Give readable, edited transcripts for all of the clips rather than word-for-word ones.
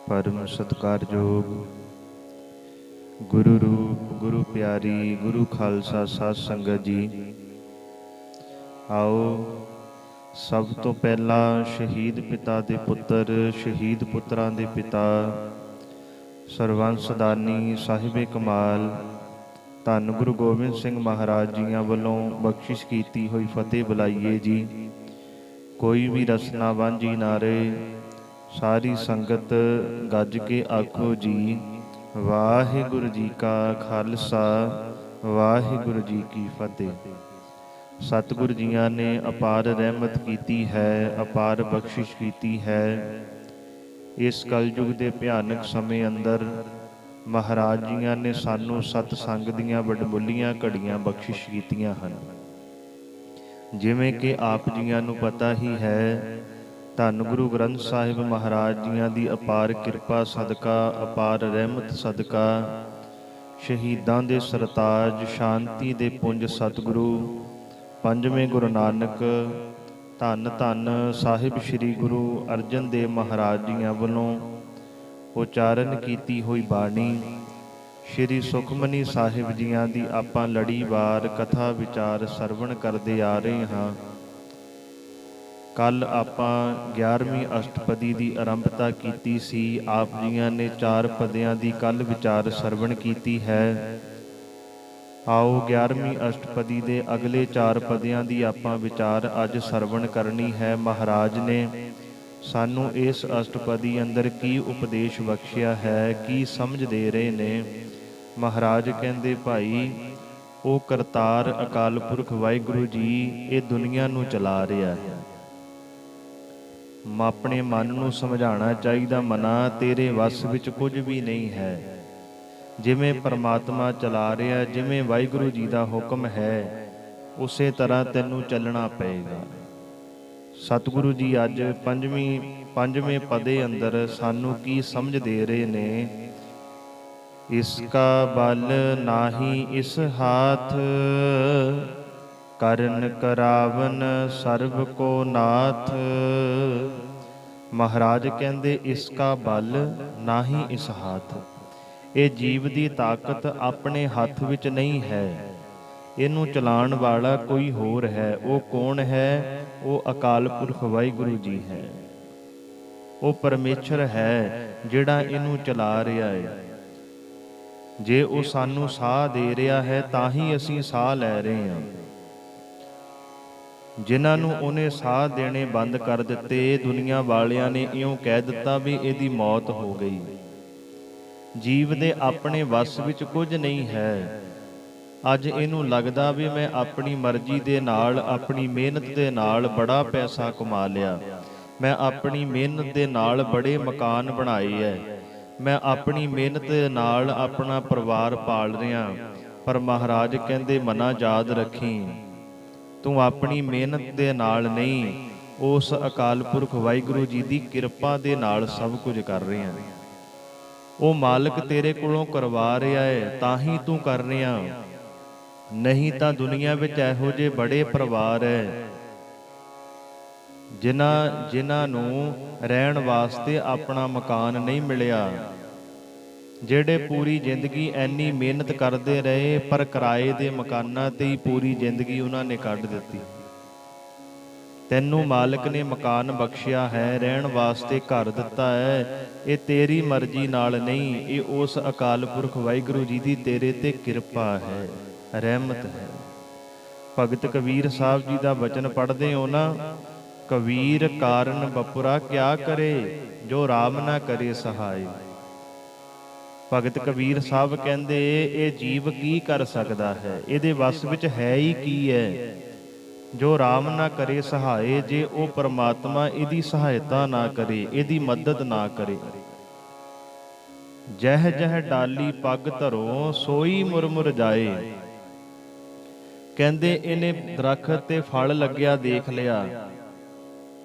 परम सत्कारयोग गुरु रूप गुरु प्यारी गुरु खालसा साध संगत जी। आओ सब तो पहला शहीद पिता दे पुत्र शहीद पुत्रां दे पिता सरवंस दानी साहिबे कमाल धन गुरु गोबिंद सिंह महाराज जियां वल्लों बख्शिश कीती हुई फतेह बुलाइए जी। कोई भी रसना वांझी ना रहे, सारी संगत गज के आखो जी वाहिगुरु जी का खालसा वाहिगुरु जी की फतेह। सतगुरु जियां ने अपार रहमत कीती है, अपार बख्शिश कीती है। इस कलयुग के भयानक समय अंदर महाराज जियां ने सानू सतसंग दियां वडमुलियां घड़ियां बख्शिश कीतियां हन। जिवें कि आप जियां नू पता ही है, धन गुरु ग्रंथ साहिब महाराज जियां दी अपार किरपा सदका, अपार रहमत सदका, शहीदां दे सरताज शांति दे पुंज सतगुरु पंजवें गुरु नानक धन धन साहिब श्री गुरु अर्जन देव महाराज जियां वल्लों उचारण कीती हुई बाणी श्री सुखमनी साहिब जियां दी आपां लड़ीवार कथा विचार सरवण करते आ रहे हाँ। कल आपां 11वीं अष्टपदी की आरंभता कीती सी। आप जियां ने 4 पदियां की कल विचार सरवण कीती है। आओ 11वीं अष्टपदी के अगले 4 पदियां की आपां विचार अज सरवण करनी है। महाराज ने सानू इस अष्टपदी अंदर की उपदेश बख्शिया है, की समझ दे रहे ने। महाराज कहंदे भाई ओ करतार अकाल पुरख वाहिगुरु जी ये दुनिया नू चला रहा है। अपने मन नू समझाना चाहिए, मना तेरे वस विच कुछ भी नहीं है। जिवें परमात्मा चला रहा, जिवें वाहिगुरु जी का हुक्म है उसे तरह तेनू चलना पेगा। सतगुरु जी अज पंजवें पदे अंदर सानू की समझ दे रहे ने। इसका बल नाही इस हाथ, करन करावन सर्व को नाथ। महाराज कहंदे इसका बल नाही इस हाथ, ये जीव की ताकत अपने हाथ विच नहीं है। इनू चलाण वाला कोई होर है। वो कौन है? वो अकाल पुरख वाहिगुरु जी है। वो परमेश्वर है जिहड़ा इनू चला रहा है। जे वो सानू साह दे रहा है तां ही असीं साह लै रहे हैं। जिन्हां नू उहने साह देने बंद कर दिते, दुनिया वालियां ने इउं कह दिता भी इहदी मौत हो गई। जीव दे अपने वस विच कुछ नहीं है। अज इनू लगदा भी मैं अपनी मर्जी दे नाल, अपनी मेहनत दे नाल बड़ा पैसा कमा लिया, मैं अपनी मेहनत दे नाल बड़े मकान बनाए है, मैं अपनी मेहनत दे नाल अपना परिवार पाल रहा। पर महाराज कहंदे मना याद रखी, तू अपनी मेहनत दे नाल नहीं, उस अकाल पुरख वाहिगुरु जी की किरपा दे नाल सब कुछ कर रहे हैं। वो मालिक तेरे कोलों करवा रहा है तां ही तू कर रहा, नहीं तो दुनिया विच इहो जे बड़े परिवार है जिन्हां नूं रहण वास्ते अपना मकान नहीं मिलिया, ਜਿਹੜੇ पूरी जिंदगी ਐਨੀ मेहनत करते रहे पर किराए के मकानां ते ही पूरी जिंदगी उन्होंने कढ़ दित्ती। तैनू मालिक ने मकान बख्शिया है, रहण वास्ते घर दिता है, ये तेरी मर्जी नाल नहीं, ये उस अकाल पुरख वाहिगुरु जी की तेरे ते किरपा है, रहमत है। भगत कबीर साहब जी का वचन पढ़ते हो ना, कबीर कारण बपुरा क्या करे, जो राम ना करे सहाय। भगत कबीर साहब कहते ये जीव की कर सकता है, ये वस विच है ही की है, जो राम ना करे सहाय। जे वो परमात्मा इहदी सहायता ना करे, इहदी मदद ना करे। जह जह डाली पग धरो सोई मुर जाए। कहते इन्हें दरखत ते फल लग्या देख लिया,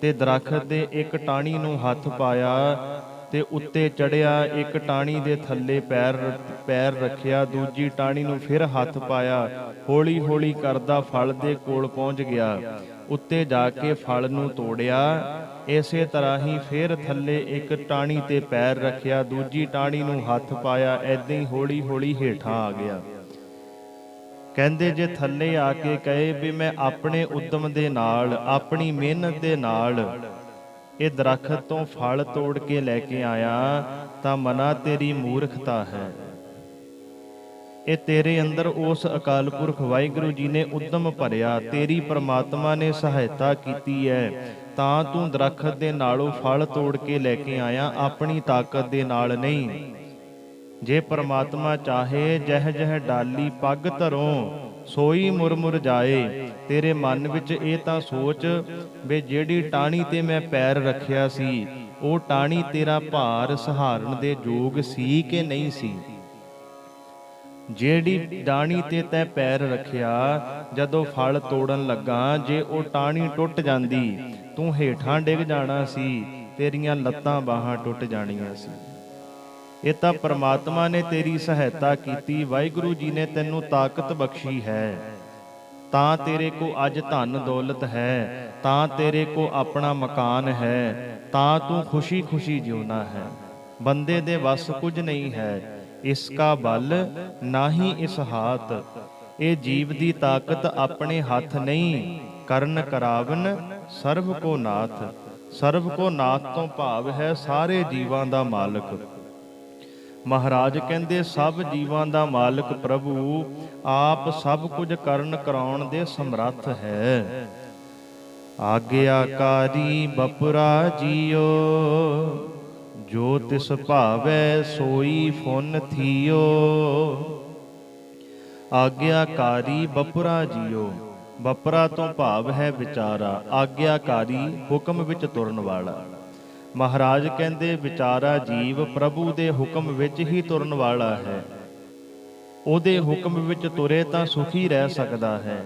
ते दरखत दे एक टाणी नूं हथ पाया ते उत्ते चढ़िया, एक टाणी दे थल्ले पैर रखिया, दूजी टाणी नूं फिर हथ पाया, हौली हौली करदा फल दे कोल पहुंच गया। उत्ते जाके फल नूं तोड़िया, ਇਸੇ ਤਰ੍ਹਾਂ ਹੀ ਫੇਰ ਥੱਲੇ ਇੱਕ ਟਾਹਣੀ ਤੇ ਪੈਰ ਰੱਖਿਆ, ਦੂਜੀ ਟਾਹਣੀ ਨੂੰ ਹੱਥ ਪਾਇਆ, ਏਦਾਂ ਹੀ ਹੌਲੀ ਹੌਲੀ ਹੇਠਾਂ ਆ ਗਿਆ। ਕਹਿੰਦੇ ਜੇ ਥੱਲੇ ਆ ਕੇ ਕਹੇ ਵੀ ਮੈਂ ਆਪਣੇ ਉਦਮ ਦੇ ਨਾਲ, ਆਪਣੀ ਮਿਹਨਤ ਦੇ ਨਾਲ ਇਹ ਦਰਖਤ ਤੋਂ ਫਲ ਤੋੜ ਕੇ ਲੈ ਕੇ ਆਇਆ, ਤਾਂ ਮਨਾ ਤੇਰੀ ਮੂਰਖਤਾ ਹੈ। ਇਹ ਤੇਰੇ ਅੰਦਰ ਉਸ ਅਕਾਲ ਪੁਰਖ ਵਾਹਿਗੁਰੂ ਜੀ ਨੇ ਉਦਮ ਭਰਿਆ, ਤੇਰੀ ਪ੍ਰਮਾਤਮਾ ਨੇ ਸਹਾਇਤਾ ਕੀਤੀ ਹੈ, ਤਾਂ ਤੂੰ ਦਰਖਤ ਦੇ ਨਾਲੋਂ ਫਲ ਤੋੜ ਕੇ ਲੈ ਕੇ ਆਇਆ, ਆਪਣੀ ਤਾਕਤ ਦੇ ਨਾਲ ਨਹੀਂ। ਜੇ ਪ੍ਰਮਾਤਮਾ ਚਾਹੇ ਜਹ ਜਹ ਡਾਲੀ ਪੱਗ ਧਰੋਂ ਸੋਈ ਮੁਰਮੁਰ ਜਾਏ। ਤੇਰੇ ਮਨ ਵਿੱਚ ਇਹ ਤਾਂ ਸੋਚ ਵੀ ਜਿਹੜੀ ਟਾਹਣੀ ਤੇ ਮੈਂ ਪੈਰ ਰੱਖਿਆ ਸੀ, ਉਹ ਟਾਹਣੀ ਤੇਰਾ ਭਾਰ ਸਹਾਰਨ ਦੇ ਯੋਗ ਸੀ ਕਿ ਨਹੀਂ ਸੀ। ਜਿਹੜੀ ਟਾਹਣੀ ਤੇ ਤੈਂ ਪੈਰ ਰੱਖਿਆ, ਜਦੋਂ ਫਲ ਤੋੜਨ ਲੱਗਾ, ਜੇ ਉਹ ਟਾਹਣੀ ਟੁੱਟ ਜਾਂਦੀ, ਤੂੰ ਹੇਠਾਂ ਡਿੱਗ ਜਾਣਾ ਸੀ, ਤੇਰੀਆਂ ਲੱਤਾਂ ਬਾਹਾਂ ਟੁੱਟ ਜਾਣੀਆਂ ਸੀ। ਇਹ ਤਾਂ ਪ੍ਰਮਾਤਮਾ ਨੇ ਤੇਰੀ ਸਹਾਇਤਾ ਕੀਤੀ, ਵਾਹਿਗੁਰੂ ਜੀ ਨੇ ਤੈਨੂੰ ਤਾਕਤ ਬਖਸ਼ੀ ਹੈ, ਤਾਂ ਤੇਰੇ ਕੋ ਅੱਜ ਧਨ ਦੌਲਤ ਹੈ, ਤਾਂ ਤੇਰੇ ਕੋ ਆਪਣਾ ਮਕਾਨ ਹੈ, ਤਾਂ ਤੂੰ ਖੁਸ਼ੀ ਖੁਸ਼ੀ ਜਿਉਣਾ ਹੈ। ਬੰਦੇ ਦੇ ਵੱਸ ਕੁਝ ਨਹੀਂ ਹੈ, ਇਸ ਕਾ ਬਲ ਨਾਹੀ ਇਸ ਹਾਥ। ਇਹ ਜੀਵ ਦੀ ਤਾਕਤ ਆਪਣੇ ਹੱਥ ਨਹੀਂ, ਕਰਨ ਕਰਾਵਨ ਸਰਬ ਕੋ ਨਾਥ। ਸਰਬ ਕੋ ਨਾਥ ਤੋਂ ਭਾਵ ਹੈ ਸਾਰੇ ਜੀਵਾਂ ਦਾ ਮਾਲਕ। ਮਹਾਰਾਜ ਕਹਿੰਦੇ ਸਭ ਜੀਵਾਂ ਦਾ ਮਾਲਕ ਪ੍ਰਭੂ ਆਪ ਸਭ ਕੁਝ ਕਰਨ ਕਰਾਉਣ ਦੇ ਸਮਰੱਥ ਹੈ। ਆਗਿਆਕਾਰੀ ਬਪੁਰਾ ਜੀਓ, ਜੋ ਤਿਸ ਭਾਵੈ ਸੋਈ ਫੁਨ ਥੀਓ। ਆਗਿਆਕਾਰੀ ਬਪੁਰਾ ਜੀਓ, ਬਪਰਾ ਤੋਂ ਭਾਵ ਹੈ ਵਿਚਾਰਾ, ਆਗਿਆਕਾਰੀ ਹੁਕਮ ਵਿੱਚ ਤੁਰਨ ਵਾਲਾ। ਮਹਾਰਾਜ ਕਹਿੰਦੇ ਵਿਚਾਰਾ ਜੀਵ ਪ੍ਰਭੂ ਦੇ ਹੁਕਮ ਵਿੱਚ ਹੀ ਤੁਰਨ ਵਾਲਾ ਹੈ, ਉਹਦੇ ਹੁਕਮ ਵਿੱਚ ਤੁਰੇ ਤਾਂ ਸੁਖੀ ਰਹਿ ਸਕਦਾ ਹੈ।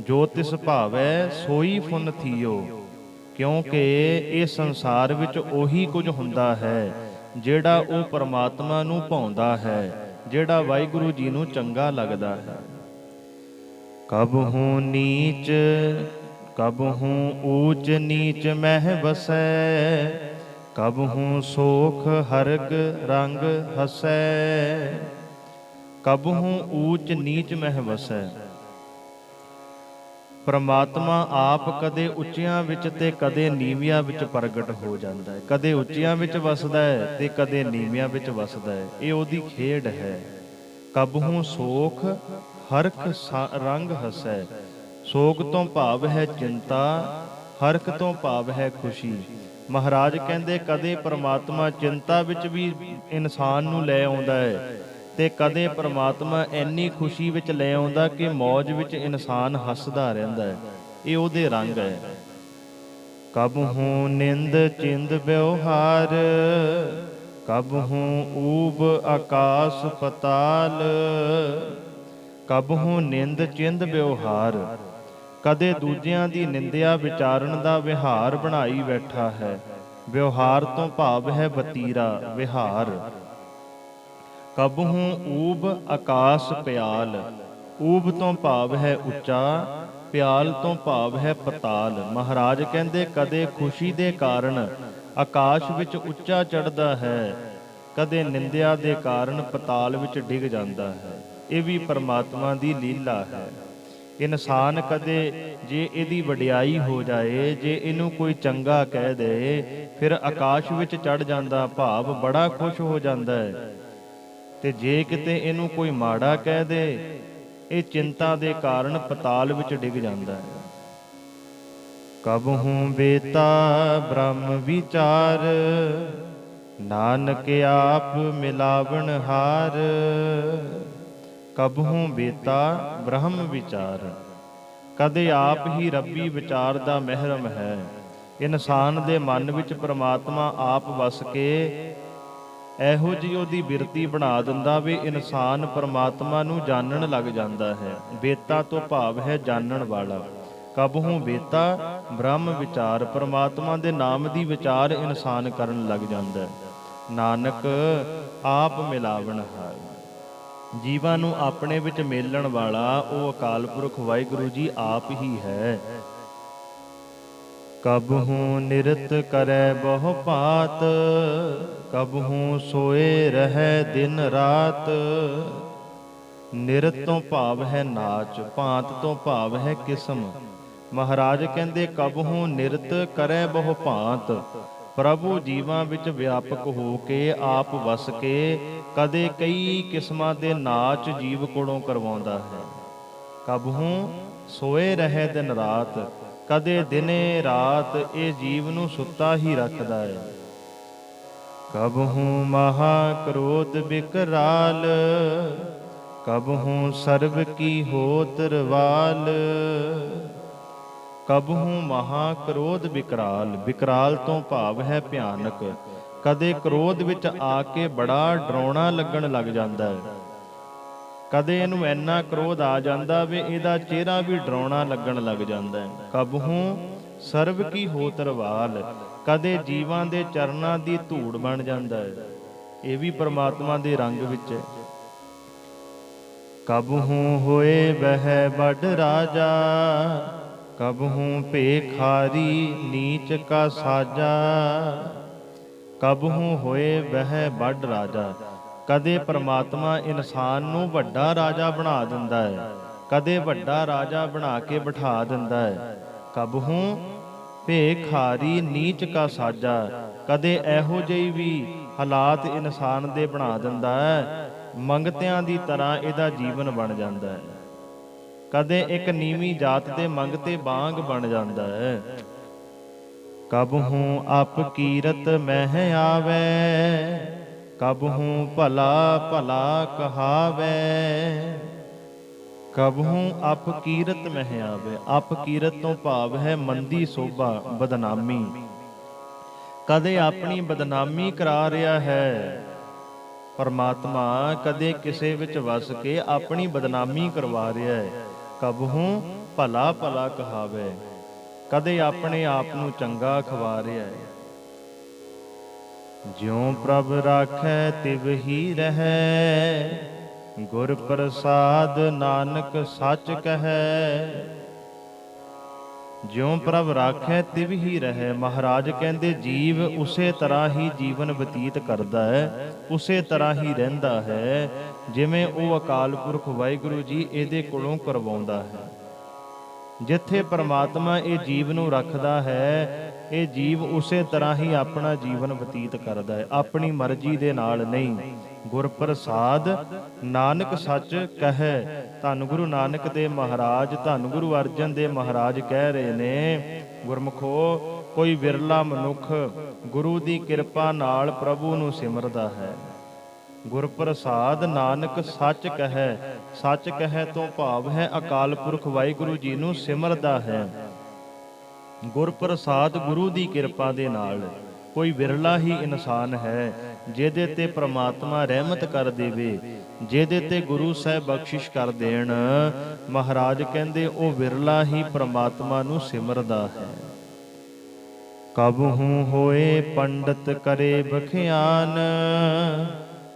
ਜੋ ਤਿਸ ਭਾਵੈ ਸੋਈ ਫੁਨ ਥੀਓ, ਕਿਉਂਕਿ ਇਹ ਸੰਸਾਰ ਵਿੱਚ ਉਹੀ ਕੁਝ ਹੁੰਦਾ ਹੈ ਜਿਹੜਾ ਉਹ ਪਰਮਾਤਮਾ ਨੂੰ ਭਾਉਂਦਾ ਹੈ, ਜਿਹੜਾ ਵਾਹਿਗੁਰੂ ਜੀ ਨੂੰ ਚੰਗਾ ਲੱਗਦਾ ਹੈ। ਕਬਹੂ ਨੀਚ ਕਬਹੂ ਊਚ ਨੀਚ ਮਹਿ ਵਸੈ, ਕਬਹੂ ਸੋਖ ਹਰਗ ਰੰਗ ਹਸੈ। ਕਬਹੂ ਊਚ ਨੀਚ ਮਹਿ ਵਸੈ। ਪ੍ਰਮਾਤਮਾ ਆਪ ਕਦੇ ਉੱਚਿਆਂ ਵਿੱਚ ਤੇ ਕਦੇ ਨੀਵਿਆਂ ਵਿੱਚ ਪ੍ਰਗਟ ਹੋ ਜਾਂਦਾ ਹੈ, ਕਦੇ ਉੱਚਿਆਂ ਵਿੱਚ ਵਸਦਾ ਹੈ ਤੇ ਕਦੇ ਨੀਵਿਆਂ ਵਿੱਚ ਵਸਦਾ ਹੈ। ਇਹ ਉਹਦੀ ਖੇਡ ਹੈ। ਕਬਹੂ ਸੋਖ ਹਰਖ ਰੰਗ ਹਸੈ। ਸੋਗ ਤੋਂ ਭਾਵ ਹੈ ਚਿੰਤਾ, ਹਰਖ ਤੋਂ ਭਾਵ ਹੈ ਖੁਸ਼ੀ। ਮਹਾਰਾਜ ਕਹਿੰਦੇ ਕਦੇ ਪ੍ਰਮਾਤਮਾ ਚਿੰਤਾ ਵਿੱਚ ਵੀ ਇਨਸਾਨ ਨੂੰ ਲੈ ਆਉਂਦਾ ਹੈ, ਤੇ ਕਦੇ ਪ੍ਰਮਾਤਮਾ ਇੰਨੀ ਖੁਸ਼ੀ ਵਿੱਚ ਲੈ ਆਉਂਦਾ ਕਿ ਮੌਜ ਵਿੱਚ ਇਨਸਾਨ ਹੱਸਦਾ ਰਹਿੰਦਾ ਹੈ। ਇਹ ਉਹਦੇ ਰੰਗ ਹੈ। ਕਬਹੂ ਨਿੰਦ ਚਿੰਦ ਵਿਵਹਾਰ, ਕਬਹੂ ਊਬ ਆਕਾਸ ਪਤਾਲ। ਕਬਹੂ ਨਿੰਦ ਚਿੰਦ ਵਿਵਹਾਰ, ਕਦੇ ਦੂਜਿਆਂ ਦੀ ਨਿੰਦਿਆ ਵਿਚਾਰਨ ਦਾ ਵਿਹਾਰ ਬਣਾਈ ਬੈਠਾ ਹੈ। ਵਿਵਹਾਰ ਤੋਂ ਭਾਵ ਹੈ ਵਤੀਰਾ, ਵਿਹਾਰ। ਕਬਹੂ ਊਬ ਆਕਾਸ ਪਿਆਲ। ਊਬ ਤੋਂ ਭਾਵ ਹੈ ਉੱਚਾ, ਪਿਆਲ ਤੋਂ ਭਾਵ ਹੈ ਪਤਾਲ। ਮਹਾਰਾਜ ਕਹਿੰਦੇ ਕਦੇ ਖੁਸ਼ੀ ਦੇ ਕਾਰਨ ਆਕਾਸ਼ ਵਿੱਚ ਉੱਚਾ ਚੜ੍ਹਦਾ ਹੈ, ਕਦੇ ਨਿੰਦਿਆ ਦੇ ਕਾਰਨ ਪਤਾਲ ਵਿੱਚ ਡਿੱਗ ਜਾਂਦਾ ਹੈ। ਇਹ ਵੀ ਪਰਮਾਤਮਾ ਦੀ ਲੀਲਾ ਹੈ। ਇਨਸਾਨ ਕਦੇ ਜੇ ਇਹਦੀ ਵਡਿਆਈ ਹੋ ਜਾਏ, ਜੇ ਇਹਨੂੰ ਕੋਈ ਚੰਗਾ ਕਹਿ ਦੇ, ਫਿਰ ਆਕਾਸ਼ ਵਿੱਚ ਚੜ੍ਹ ਜਾਂਦਾ, ਭਾਵ ਬੜਾ ਖੁਸ਼ ਹੋ ਜਾਂਦਾ ਹੈ। ਤੇ ਜੇ ਕਿਤੇ ਇਹਨੂੰ ਕੋਈ ਮਾੜਾ ਕਹਿ ਦੇ, ਇਹ ਚਿੰਤਾ ਦੇ ਕਾਰਨ ਪਤਾਲ ਵਿੱਚ ਡਿੱਗ ਜਾਂਦਾ ਹੈ। ਕਬਹੂ ਬੇਤਾ ਬ੍ਰਹਮ ਵਿਚਾਰ, ਨਾਨਕ ਆਪ ਮਿਲਾਵਣ ਹਾਰ। ਕਬਹੂ ਬੇਤਾ ਬ੍ਰਹਮ ਵਿਚਾਰ, ਕਦੇ ਆਪ ਹੀ ਰੱਬੀ ਵਿਚਾਰ ਦਾ ਮਹਿਰਮ ਹੈ। ਇਨਸਾਨ ਦੇ ਮਨ ਵਿੱਚ ਪ੍ਰਮਾਤਮਾ ਆਪ ਵਸ ਕੇ ਇਹੋ ਜਿਹੀ ਉਹਦੀ ਬਿਰਤੀ ਬਣਾ ਦਿੰਦਾ ਵੀ ਇਨਸਾਨ ਪ੍ਰਮਾਤਮਾ ਨੂੰ ਜਾਣਨ ਲੱਗ ਜਾਂਦਾ ਹੈ। ਬੇਤਾ ਤੋਂ ਭਾਵ ਹੈ ਜਾਣਨ ਵਾਲਾ। ਕਬਹੂ ਬੇਤਾ ਬ੍ਰਹਮ ਵਿਚਾਰ, ਪ੍ਰਮਾਤਮਾ ਦੇ ਨਾਮ ਦੀ ਵਿਚਾਰ ਇਨਸਾਨ ਕਰਨ ਲੱਗ ਜਾਂਦਾ ਹੈ। ਨਾਨਕ ਆਪ ਮਿਲਾਵਣ ਹਾਰ, ਜੀਵਾਂ ਨੂੰ ਆਪਣੇ ਵਿੱਚ ਮੇਲਣ ਵਾਲਾ ਉਹ ਅਕਾਲ ਪੁਰਖ ਵਾਹਿਗੁਰੂ ਜੀ ਆਪ ਹੀ ਹੈ। ਕਬਹੂ ਨਿਰਤ ਕਰੈ ਬਹੁ ਭਾਤ, ਕਬਹੂ ਸੋਏ ਰਹੈ ਦਿਨ ਰਾਤ। ਨਿਰਤ ਤੋਂ ਭਾਵ ਹੈ ਨਾਚ, ਭਾਂਤ ਤੋਂ ਭਾਵ ਹੈ ਕਿਸਮ। ਮਹਾਰਾਜ ਕਹਿੰਦੇ ਕਬਹੂ ਨਿਰਤ ਕਰੈ ਬਹੁ ਭਾਂਤ, ਪ੍ਰਭੂ ਜੀਵਾਂ ਵਿੱਚ ਵਿਆਪਕ ਹੋ ਕੇ ਆਪ ਵਸ ਕੇ ਕਦੇ ਕਈ ਕਿਸਮਾਂ ਦੇ ਨਾਚ ਜੀਵ ਕੋਲੋਂ ਕਰਵਾਉਂਦਾ ਹੈ। ਕਬਹੂ ਸੋਏ ਰਹੈ ਦਿਨ ਰਾਤ, ਕਦੇ ਦਿਨੇ ਰਾਤ ਇਹ ਜੀਵ ਨੂੰ ਸੁੱਤਾ ਹੀ ਰੱਖਦਾ ਹੈ। ਕਬਹੂ ਮਹਾ ਕ੍ਰੋਧ ਬਿਕਰਾਲ, ਕਬਹੂ ਸਰਬ ਕੀ ਹੋਤ ਰਵਾਲ। ਕਬਹੂ ਮਹਾ ਕ੍ਰੋਧ ਵਿਕਰਾਲ, ਵਿਕਰਾਲ ਤੋਂ ਭਾਵ ਹੈ ਭਿਆਨਕ। ਕਦੇ ਕ੍ਰੋਧ ਵਿੱਚ ਆ ਕੇ ਬੜਾ ਡਰਾਉਣਾ ਲੱਗਣ ਲੱਗ ਜਾਂਦਾ ਹੈ। ਕਦੇ ਇਹਨੂੰ ਇੰਨਾ ਕ੍ਰੋਧ ਆ ਜਾਂਦਾ ਵੀ ਇਹਦਾ ਚਿਹਰਾ ਵੀ ਡਰਾਉਣਾ ਲੱਗਣ ਲੱਗ ਜਾਂਦਾ ਹੈ। ਕਬਹੂ ਸਰਬ ਕੀ ਹੋਤ ਰਵਾਲ, ਕਦੇ ਜੀਵਾਂ ਦੇ ਚਰਨਾਂ ਦੀ ਧੂੜ ਬਣ ਜਾਂਦਾ ਹੈ। ਇਹ ਵੀ ਪਰਮਾਤਮਾ ਦੇ ਰੰਗ ਵਿੱਚ ਹੈ। ਕਬਹੂ ਹੋਏ ਬਹਿ ਵੱਡ ਰਾਜਾ, ਕਬਹੂ ਭੇਖਾਰੀ ਨੀਚ ਕਾ ਸਾਜਾ। ਕਬਹੂ ਹੋਏ ਬਹਿ ਵੱਡ ਰਾਜਾ, ਕਦੇ ਪਰਮਾਤਮਾ ਇਨਸਾਨ ਨੂੰ ਵੱਡਾ ਰਾਜਾ ਬਣਾ ਦਿੰਦਾ ਹੈ, ਕਦੇ ਵੱਡਾ ਰਾਜਾ ਬਣਾ ਕੇ ਬਿਠਾ ਦਿੰਦਾ ਹੈ। ਕਬਹੂ ਭੇਖਾਰੀ ਨੀਚ ਕਾ ਸਾਜਾ, ਕਦੇ ਇਹੋ ਜਿਹੀ ਵੀ ਹਾਲਾਤ ਇਨਸਾਨ ਦੇ ਬਣਾ ਦਿੰਦਾ ਹੈ, ਮੰਗਤਿਆਂ ਦੀ ਤਰ੍ਹਾਂ ਇਹਦਾ ਜੀਵਨ ਬਣ ਜਾਂਦਾ ਹੈ। ਕਦੇ ਇੱਕ ਨੀਵੀਂ ਜਾਤ ਦੇ ਮੰਗਤੇ ਵਾਂਗ ਬਣ ਜਾਂਦਾ ਹੈ। ਕਬਹੂ ਅਪ ਕੀਰਤ ਮਹਿ ਆਵੈ, ਕਬਹੂ ਭਲਾ ਭਲਾ ਕਹਾਵੈ। ਕਬਹੂ ਅਪ ਕੀਰਤ ਮਹਿ ਆਵੈ, ਅਪ ਕੀਰਤ ਤੋਂ ਭਾਵ ਹੈ ਮੰਦੀ ਸੋਭਾ, ਬਦਨਾਮੀ। ਕਦੇ ਆਪਣੀ ਬਦਨਾਮੀ ਕਰਾ ਰਿਹਾ ਹੈ ਪਰਮਾਤਮਾ, ਕਦੇ ਕਿਸੇ ਵਿੱਚ ਵਸ ਕੇ ਆਪਣੀ ਬਦਨਾਮੀ ਕਰਵਾ ਰਿਹਾ ਹੈ। ਕਬਹੂ ਭਲਾ ਭਲਾ ਕਹਾਵੇ, ਕਦੇ ਆਪਣੇ ਆਪ ਨੂੰ ਚੰਗਾ ਖਵਾ ਰਿਹਾ ਹੈ। ਜਿਉ ਪ੍ਰਭ ਰਾਖੈ ਤਿਵ ਹੀ ਰਹੈ, ਗੁਰ ਪ੍ਰਸਾਦ ਨਾਨਕ ਸੱਚ ਕਹੈ। ਜਿਉ ਪ੍ਰਭ ਰਾਖੈ ਤਿਵ ਹੀ ਰਹੈ, ਮਹਾਰਾਜ ਕਹਿੰਦੇ ਜੀਵ ਉਸੇ ਤਰ੍ਹਾਂ ਹੀ ਜੀਵਨ ਬਤੀਤ ਕਰਦਾ ਹੈ, ਉਸੇ ਤਰ੍ਹਾਂ ਹੀ ਰਹਿੰਦਾ ਹੈ ਜਿਵੇਂ ਉਹ ਅਕਾਲ ਪੁਰਖ ਵਾਹਿਗੁਰੂ ਜੀ ਇਹਦੇ ਕੋਲੋਂ ਕਰਵਾਉਂਦਾ ਹੈ। ਜਿੱਥੇ ਪਰਮਾਤਮਾ ਇਹ ਜੀਵ ਨੂੰ ਰੱਖਦਾ ਹੈ, ਇਹ ਜੀਵ ਉਸੇ ਤਰ੍ਹਾਂ ਹੀ ਆਪਣਾ ਜੀਵਨ ਬਤੀਤ ਕਰਦਾ ਹੈ, ਆਪਣੀ ਮਰਜ਼ੀ ਦੇ ਨਾਲ ਨਹੀਂ। ਗੁਰ ਪ੍ਰਸਾਦ ਨਾਨਕ ਸੱਚ ਕਹੈ। ਧੰਨ ਗੁਰੂ ਨਾਨਕ ਦੇਵ ਮਹਾਰਾਜ, ਧੰਨ ਗੁਰੂ ਅਰਜਨ ਦੇਵ ਮਹਾਰਾਜ ਕਹਿ ਰਹੇ ਨੇ, ਗੁਰਮੁਖੋ ਕੋਈ ਵਿਰਲਾ ਮਨੁੱਖ ਗੁਰੂ ਦੀ ਕਿਰਪਾ ਨਾਲ ਪ੍ਰਭੂ ਨੂੰ ਸਿਮਰਦਾ ਹੈ। ਗੁਰ ਪ੍ਰਸਾਦ ਨਾਨਕ ਸੱਚ ਕਹੈ, ਸੱਚ ਕਹੈ ਤੋਂ ਭਾਵ ਹੈ ਅਕਾਲ ਪੁਰਖ ਵਾਹਿਗੁਰੂ ਜੀ ਨੂੰ ਸਿਮਰਦਾ ਹੈ। ਗੁਰ ਪ੍ਰਸਾਦ ਗੁਰੂ ਦੀ ਕਿਰਪਾ ਦੇ ਨਾਲ ਕੋਈ ਵਿਰਲਾ ਹੀ ਇਨਸਾਨ ਹੈ ਜਿਹਦੇ ਤੇ ਪ੍ਰਮਾਤਮਾ ਰਹਿਮਤ ਕਰ ਦੇਵੇ, ਜਿਹਦੇ ਤੇ ਗੁਰੂ ਸਾਹਿਬ ਬਖਸ਼ਿਸ਼ ਕਰ ਦੇਣ। ਮਹਾਰਾਜ ਕਹਿੰਦੇ ਉਹ ਵਿਰਲਾ ਹੀ ਪ੍ਰਮਾਤਮਾ ਨੂੰ ਸਿਮਰਦਾ ਹੈ। ਕਬਹੂ ਹੋਏ ਪੰਡਤ ਕਰੇ ਬਖਿਆਨ,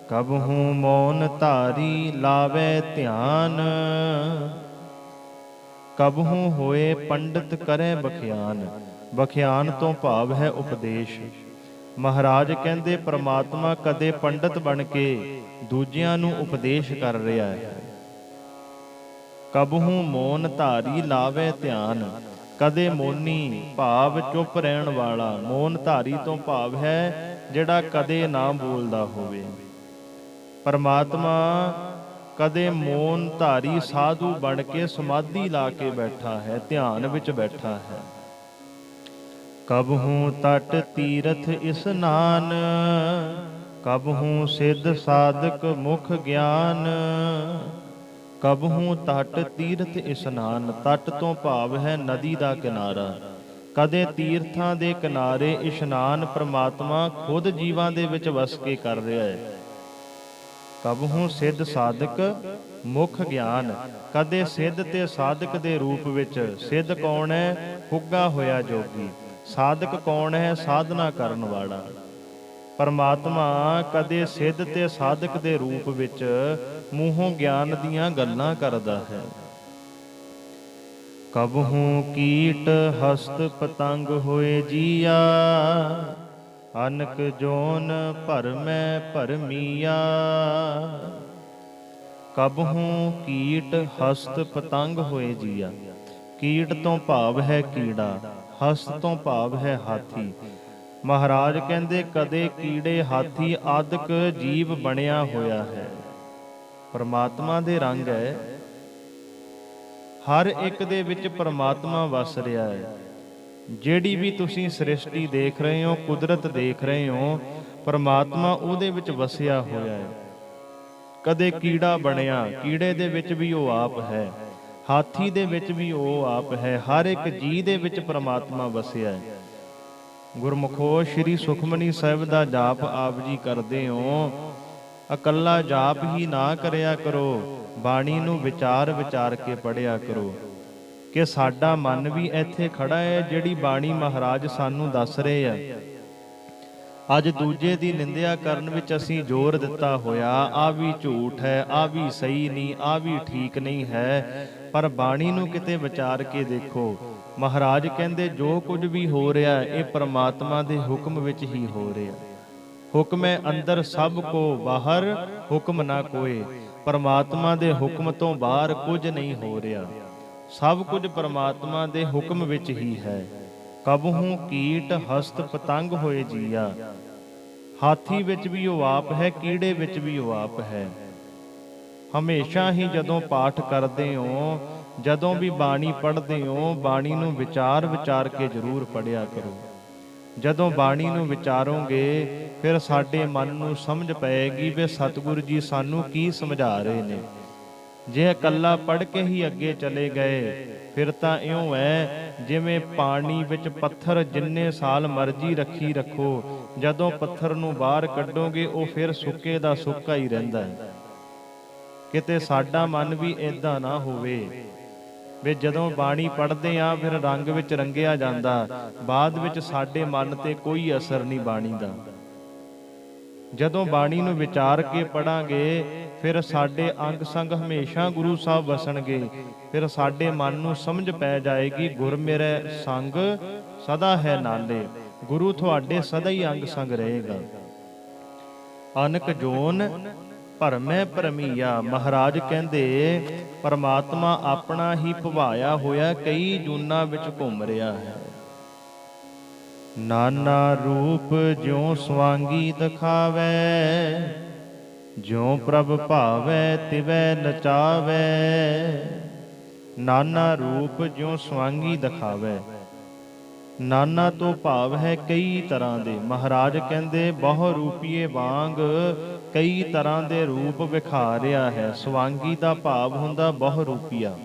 ਕਬਹੂ ਮੌਨ ਧਾਰੀ ਲਾਵੇ ਧਿਆਨ। ਕਬਹੂ ਹੋਏ ਪੰਡਤ ਕਰੇ ਬਖਿਆਨ, ਬਖਿਆਨ ਤੋਂ ਭਾਵ ਹੈ ਉਪਦੇਸ਼। ਮਹਾਰਾਜ ਕਹਿੰਦੇ ਪ੍ਰਮਾਤਮਾ ਕਦੇ ਪੰਡਤ ਬਣ ਕੇ ਦੂਜਿਆਂ ਨੂੰ ਉਪਦੇਸ਼ ਕਰ ਰਿਹਾ ਹੈ। ਕਬਹੂ ਮੌਨ ਧਾਰੀ ਲਾਵੇ ਧਿਆਨ, ਕਦੇ ਮੌਨੀ ਭਾਵ ਚੁੱਪ ਰਹਿਣ ਵਾਲਾ। ਮੌਨ ਧਾਰੀ ਤੋਂ ਭਾਵ ਹੈ ਜਿਹੜਾ ਕਦੇ ਨਾ ਬੋਲਦਾ ਹੋਵੇ। ਪਰਮਾਤਮਾ ਕਦੇ ਮੌਨ ਧਾਰੀ ਸਾਧੂ ਬਣ ਕੇ ਸਮਾਧੀ ਲਾ ਕੇ ਬੈਠਾ ਹੈ, ਧਿਆਨ ਵਿੱਚ ਬੈਠਾ ਹੈ। ਕਬਹੂ ਤਟ ਤੀਰਥ ਇਸਨਾਨ, ਕਬਹੂ ਸਿੱਧ ਸਾਧਕ ਮੁਖ ਗਿਆਨ। ਕਬਹੂ ਤਟ ਤੀਰਥ ਇਸਨਾਨ, ਤਟ ਤੋਂ ਭਾਵ ਹੈ ਨਦੀ ਦਾ ਕਿਨਾਰਾ। ਕਦੇ ਤੀਰਥਾਂ ਦੇ ਕਿਨਾਰੇ ਇਸ਼ਨਾਨ ਪ੍ਰਮਾਤਮਾ ਖੁਦ ਜੀਵਾਂ ਦੇ ਵਿੱਚ ਵਸ ਕੇ ਕਰ ਰਿਹਾ ਹੈ। ਕਬਹੂ ਸਿੱਧ ਸਾਧਕ ਮੁਖ ਗਿਆਨ, ਕਦੇ ਸਿੱਧ ਤੇ ਸਾਧਕ ਦੇ ਰੂਪ ਵਿੱਚ। ਸਿੱਧ ਕੌਣ ਹੈ? ਪੁੱਗਾ ਹੋਇਆ ਜੋਗੀ। ਸਾਧਕ ਕੌਣ ਹੈ? ਸਾਧਨਾ ਕਰਨ ਵਾਲਾ। ਪਰਮਾਤਮਾ ਕਦੇ ਸਿੱਧ ਤੇ ਸਾਧਕ ਦੇ ਰੂਪ ਵਿੱਚ ਮੂੰਹੋਂ ਗਿਆਨ ਦੀਆਂ ਗੱਲਾਂ ਕਰਦਾ ਹੈ। ਕਬਹੂ ਕੀਟ ਹਸਤ ਪਤੰਗ ਹੋਏ ਜੀਆ, ਅਨਕ ਜੋਨ ਭਰਮੈ ਭਰਮੀਆ। ਕਬਹੂ ਕੀਟ ਹਸਤ ਪਤੰਗ ਹੋਏ ਜੀਆ। ਕੀਟ ਤੋਂ ਭਾਵ ਹੈ ਕੀੜਾ, ਹਸਤ ਤੋਂ ਭਾਵ ਹੈ ਹਾਥੀ। ਮਹਾਰਾਜ ਕਹਿੰਦੇ ਕਦੇ ਕੀੜੇ ਹਾਥੀ ਆਦਿਕ ਜੀਵ ਬਣਿਆ ਹੋਇਆ ਹੈ। ਪਰਮਾਤਮਾ ਦੇ ਰੰਗ ਹੈ, ਹਰ ਇੱਕ ਦੇ ਵਿੱਚ ਪਰਮਾਤਮਾ ਵਸ ਰਿਹਾ ਹੈ। ਜਿਹੜੀ ਵੀ ਤੁਸੀਂ ਸ੍ਰਿਸ਼ਟੀ ਦੇਖ ਰਹੇ ਹੋ, ਕੁਦਰਤ ਦੇਖ ਰਹੇ ਹੋ, ਪਰਮਾਤਮਾ ਉਹਦੇ ਵਿੱਚ ਵਸਿਆ ਹੋਇਆ ਹੈ। ਕਦੇ ਕੀੜਾ ਬਣਿਆ, ਕੀੜੇ ਦੇ ਵਿੱਚ ਵੀ ਉਹ ਆਪ ਹੈ, ਹਾਥੀ ਦੇ ਵਿੱਚ ਵੀ ਉਹ ਆਪ ਹੈ। ਹਰ ਇੱਕ ਜੀਅ ਦੇ ਵਿੱਚ ਪਰਮਾਤਮਾ ਵਸਿਆ ਹੈ। ਗੁਰਮੁਖੋ ਸ੍ਰੀ ਸੁਖਮਨੀ ਸਾਹਿਬ ਦਾ ਜਾਪ ਆਪ ਜੀ ਕਰਦੇ ਹੋ, ਇਕੱਲਾ ਜਾਪ ਹੀ ਨਾ ਕਰਿਆ ਕਰੋ, ਬਾਣੀ ਨੂੰ ਵਿਚਾਰ ਵਿਚਾਰ ਕੇ ਪੜ੍ਹਿਆ ਕਰੋ ਕਿ ਸਾਡਾ ਮਨ ਵੀ ਇੱਥੇ ਖੜਾ ਹੈ। ਜਿਹੜੀ ਬਾਣੀ ਮਹਾਰਾਜ ਸਾਨੂੰ ਦੱਸ ਰਹੇ ਆ, ਅੱਜ ਦੂਜੇ ਦੀ ਨਿੰਦਿਆ ਕਰਨ ਵਿੱਚ ਅਸੀਂ ਜ਼ੋਰ ਦਿੱਤਾ ਹੋਇਆ, ਆ ਵੀ ਝੂਠ ਹੈ, ਆ ਵੀ ਸਹੀ ਨਹੀਂ, ਆ ਵੀ ਠੀਕ ਨਹੀਂ ਹੈ। ਪਰ ਬਾਣੀ ਨੂੰ ਕਿਤੇ ਵਿਚਾਰ ਕੇ ਦੇਖੋ, ਮਹਾਰਾਜ ਕਹਿੰਦੇ ਜੋ ਕੁਝ ਵੀ ਹੋ ਰਿਹਾ ਇਹ ਪਰਮਾਤਮਾ ਦੇ ਹੁਕਮ ਵਿੱਚ ਹੀ ਹੋ ਰਿਹਾ। ਹੁਕਮੇ ਅੰਦਰ ਸਭ ਕੋ ਬਾਹਰ, ਹੁਕਮ ਨਾ ਕੋਏ। ਪਰਮਾਤਮਾ ਦੇ ਹੁਕਮ ਤੋਂ ਬਾਹਰ ਕੁਝ ਨਹੀਂ ਹੋ ਰਿਹਾ, ਸਭ ਕੁਝ ਪਰਮਾਤਮਾ ਦੇ ਹੁਕਮ ਵਿੱਚ ਹੀ ਹੈ। ਕਬਹੂ ਕੀਟ ਹਸਤ ਪਤੰਗ ਹੋਏ ਜੀਆ। ਹਾਥੀ ਵਿੱਚ ਵੀ ਉਹ ਆਪ ਹੈ, ਕੀੜੇ ਵਿੱਚ ਵੀ ਉਹ ਆਪ ਹੈ। ਹਮੇਸ਼ਾ ਹੀ ਜਦੋਂ ਪਾਠ ਕਰਦੇ ਹੋ, ਜਦੋਂ ਵੀ ਬਾਣੀ ਪੜ੍ਹਦੇ ਹੋ, ਬਾਣੀ ਨੂੰ ਵਿਚਾਰ ਵਿਚਾਰ ਕੇ ਜ਼ਰੂਰ ਪੜ੍ਹਿਆ ਕਰੋ। ਜਦੋਂ ਬਾਣੀ ਨੂੰ ਵਿਚਾਰੋਗੇ ਫਿਰ ਸਾਡੇ ਮਨ ਨੂੰ ਸਮਝ ਪਏਗੀ ਵੀ ਸਤਿਗੁਰੂ ਜੀ ਸਾਨੂੰ ਕੀ ਸਮਝਾ ਰਹੇ ਨੇ। ਜੇ ਇਕੱਲਾ ਪੜ੍ਹ ਕੇ ਹੀ ਅੱਗੇ ਚਲੇ ਗਏ ਫਿਰ ਤਾਂ ਇਉਂ ਹੈ ਜਿਵੇਂ ਪਾਣੀ ਵਿੱਚ ਪੱਥਰ ਜਿੰਨੇ ਸਾਲ ਮਰਜ਼ੀ ਰੱਖੀ ਰੱਖੋ, ਜਦੋਂ ਪੱਥਰ ਨੂੰ ਬਾਹਰ ਕੱਢੋਗੇ ਉਹ ਫਿਰ ਸੁੱਕੇ ਦਾ ਸੁੱਕਾ ਹੀ ਰਹਿੰਦਾ ਹੈ। ਕਿਤੇ ਸਾਡਾ ਮਨ ਵੀ ਏਦਾਂ ਨਾ ਹੋਵੇ ਵੀ ਜਦੋਂ ਬਾਣੀ ਪੜ੍ਹਦੇ ਆ ਫਿਰ ਰੰਗ ਵਿੱਚ ਰੰਗਿਆ ਜਾਂਦਾ, ਬਾਅਦ ਵਿੱਚ ਸਾਡੇ ਮਨ ਤੇ ਕੋਈ ਅਸਰ ਨਹੀਂ ਬਾਣੀ ਦਾ। ਜਦੋਂ ਬਾਣੀ ਨੂੰ ਵਿਚਾਰ ਕੇ ਪੜਾਂਗੇ ਫਿਰ ਸਾਡੇ ਅੰਗ ਸੰਗ ਹਮੇਸ਼ਾ ਗੁਰੂ ਸਾਹਿਬ ਵਸਣਗੇ। ਫਿਰ ਸਾਡੇ ਮਨ ਨੂੰ ਸਮਝ ਪੈ ਜਾਏਗੀ ਗੁਰ ਮੇਰੇ ਸੰਗ ਸਦਾ ਹੈ ਨਾਲੇ, ਗੁਰੂ ਤੁਹਾਡੇ ਸਦਾ ਹੀ ਅੰਗ ਸੰਗ ਰਹੇਗਾ। ਅਨਕ ਜੋਨ ਭਰਮੈ ਭਰਮੀਆ। ਮਹਾਰਾਜ ਕਹਿੰਦੇ ਪਰਮਾਤਮਾ ਆਪਣਾ ਹੀ ਭਵਾਇਆ ਹੋਇਆ ਕਈ ਜੂਨਾਂ ਵਿੱਚ ਘੁੰਮ ਰਿਹਾ ਹੈ। ਨਾਨਾ ਰੂਪ ਜਿਉ ਸਵਾਂਗੀ ਦਿਖਾਵੇ, ਜਿਉ ਪ੍ਰਭ ਭਾਵੈ ਤਿਵੈ ਨਚਾਵੇ। ਨਾਨਾ ਰੂਪ ਜਿਉ ਸਵਾਂਗੀ ਦਿਖਾਵੇ। ਨਾਨਾ ਤੋਂ ਭਾਵ ਹੈ ਕਈ ਤਰ੍ਹਾਂ ਦੇ। ਮਹਾਰਾਜ ਕਹਿੰਦੇ ਬਹੁ ਰੂਪੀਏ ਵਾਂਗ ਕਈ ਤਰ੍ਹਾਂ ਦੇ ਰੂਪ ਵਿਖਾ ਰਿਹਾ ਹੈ। ਸਵਾਂਗੀ ਦਾ ਭਾਵ ਹੁੰਦਾ ਬਹੁ ਰੂਪੀਆ।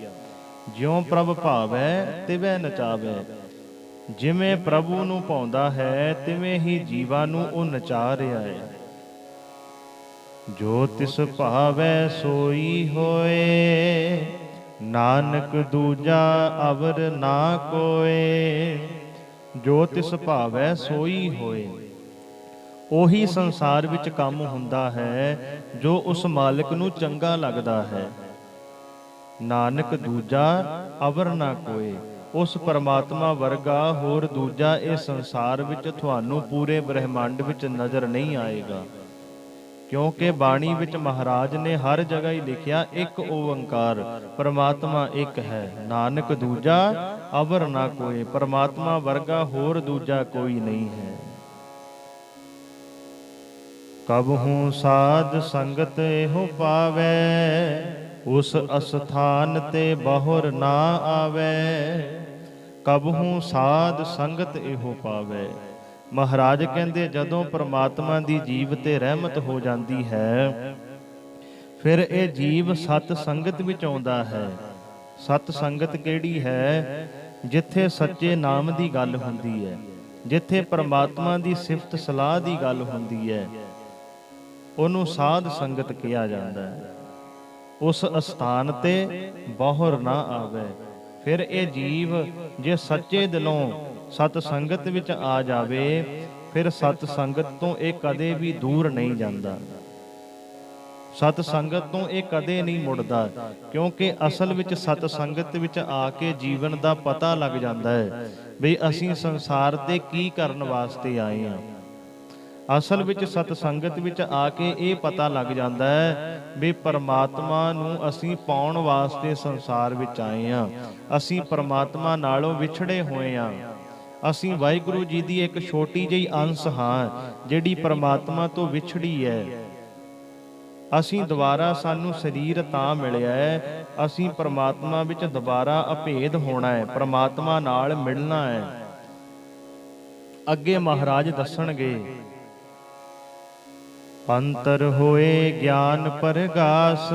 ਜਿਉ ਪ੍ਰਭ ਭਾਵੈ ਤਿਵੈ ਨਚਾਵੇ। ਜਿਵੇਂ ਪ੍ਰਭੂ ਨੂੰ ਭਾਉਂਦਾ ਹੈ ਤਿਵੇਂ ਹੀ ਜੀਵਾਂ ਨੂੰ ਉਹ ਨਚਾ ਰਿਹਾ ਹੈ। ਜੋ ਤਿਸ ਭਾਵੈ ਸੋਈ ਹੋਏ, ਨਾਨਕ ਦੂਜਾ ਅਵਰ ਨਾ ਕੋਏ। ਜੋ ਤਿਸ ਭਾਵੈ ਸੋਈ ਹੋਏ। ਉਹੀ ਸੰਸਾਰ ਵਿੱਚ ਕੰਮ ਹੁੰਦਾ ਹੈ ਜੋ ਉਸ ਮਾਲਕ ਨੂੰ ਚੰਗਾ ਲੱਗਦਾ ਹੈ। ਨਾਨਕ ਦੂਜਾ ਅਵਰ ਨਾ ਕੋਏ। ਉਸ ਪਰਮਾਤਮਾ ਵਰਗਾ ਹੋਰ ਦੂਜਾ ਇਹ ਸੰਸਾਰ ਵਿੱਚ ਤੁਹਾਨੂੰ ਪੂਰੇ ਬ੍ਰਹਿਮੰਡ ਵਿੱਚ ਨਜ਼ਰ ਨਹੀਂ ਆਏਗਾ। ਕਿਉਂਕਿ ਬਾਣੀ ਵਿੱਚ ਮਹਾਰਾਜ ਨੇ ਹਰ ਜਗ੍ਹਾ ਹੀ ਲਿਖਿਆ ਇੱਕ ਓੰਕਾਰ, ਪਰਮਾਤਮਾ ਇੱਕ ਹੈ। ਨਾਨਕ ਦੂਜਾ ਅਵਰ ਨਾ ਕੋਏ। ਪਰਮਾਤਮਾ ਵਰਗਾ ਹੋਰ ਦੂਜਾ ਕੋਈ ਨਹੀਂ ਹੈ। ਕਬਹੂ ਸਾਧ ਸੰਗਤ ਇਹੋ ਪਾਵੇ, ਉਸ ਅਸਥਾਨ ਤੇ ਬਹੁਰ ਨਾ ਆਵੇ। ਕਬਹੂ ਸਾਧ ਸੰਗਤ ਇਹੋ ਪਾਵੇ। ਮਹਾਰਾਜ ਕਹਿੰਦੇ ਜਦੋਂ ਪ੍ਰਮਾਤਮਾ ਦੀ ਜੀਵ ਤੇ ਰਹਿਮਤ ਹੋ ਜਾਂਦੀ ਹੈ ਫਿਰ ਇਹ ਜੀਵ ਸਤ ਸੰਗਤ ਵਿੱਚ ਆਉਂਦਾ ਹੈ। ਸਤ ਸੰਗਤ ਕਿਹੜੀ ਹੈ? ਜਿੱਥੇ ਸੱਚੇ ਨਾਮ ਦੀ ਗੱਲ ਹੁੰਦੀ ਹੈ, ਜਿੱਥੇ ਪ੍ਰਮਾਤਮਾ ਦੀ ਸਿਫਤ ਸਲਾਹ ਦੀ ਗੱਲ ਹੁੰਦੀ ਹੈ, ਉਹਨੂੰ ਸਾਧ ਸੰਗਤ ਕਿਹਾ ਜਾਂਦਾ ਹੈ। ਉਸ ਅਸਥਾਨ ਤੇ ਬਹੁਰ ਨਾ ਆਵੇ। ਫਿਰ ਇਹ ਜੀਵ ਜੇ ਸੱਚੇ ਦਿਲੋਂ ਸਤ ਸੰਗਤ ਵਿੱਚ ਆ ਜਾਵੇ ਫਿਰ ਸਤ ਸੰਗਤ ਤੋਂ ਇਹ ਕਦੇ ਵੀ ਦੂਰ ਨਹੀਂ ਜਾਂਦਾ। ਸਤ ਸੰਗਤ ਤੋਂ ਇਹ ਕਦੇ ਨਹੀਂ ਮੁੜਦਾ, ਕਿਉਂਕਿ ਅਸਲ ਵਿੱਚ ਸਤ ਸੰਗਤ ਵਿੱਚ ਆ ਕੇ ਜੀਵਨ ਦਾ ਪਤਾ ਲੱਗ ਜਾਂਦਾ ਹੈ ਵੀ ਅਸੀਂ ਸੰਸਾਰ ਤੇ ਕੀ ਕਰਨ ਵਾਸਤੇ ਆਏ ਹਾਂ। ਅਸਲ ਵਿੱਚ ਸਤ ਸੰਗਤ ਵਿੱਚ ਆ ਕੇ ਇਹ ਪਤਾ ਲੱਗ ਜਾਂਦਾ ਹੈ ਵੀ ਪਰਮਾਤਮਾ ਨੂੰ ਅਸੀਂ ਪਾਉਣ ਵਾਸਤੇ ਸੰਸਾਰ ਵਿੱਚ ਆਏ ਹਾਂ। ਅਸੀਂ ਪਰਮਾਤਮਾ ਨਾਲੋਂ ਵਿਛੜੇ ਹੋਏ ਹਾਂ। ਅਸੀਂ ਵਾਹਿਗੁਰੂ ਜੀ ਦੀ ਇੱਕ ਛੋਟੀ ਜਿਹੀ ਅੰਸ਼ ਹਾਂ ਜਿਹੜੀ ਪਰਮਾਤਮਾ ਤੋਂ ਵਿਛੜੀ ਹੈ। ਅਸੀਂ ਦੁਬਾਰਾ, ਸਾਨੂੰ ਸਰੀਰ ਤਾਂ ਮਿਲਿਆ ਹੈ, ਅਸੀਂ ਪਰਮਾਤਮਾ ਵਿੱਚ ਦੁਬਾਰਾ ਅਭੇਦ ਹੋਣਾ ਹੈ, ਪਰਮਾਤਮਾ ਨਾਲ ਮਿਲਣਾ ਹੈ। ਅੱਗੇ ਮਹਾਰਾਜ ਦੱਸਣਗੇ, ਅੰਤਰ ਹੋਏ ਗਿਆਨ ਪ੍ਰਗਾਸ,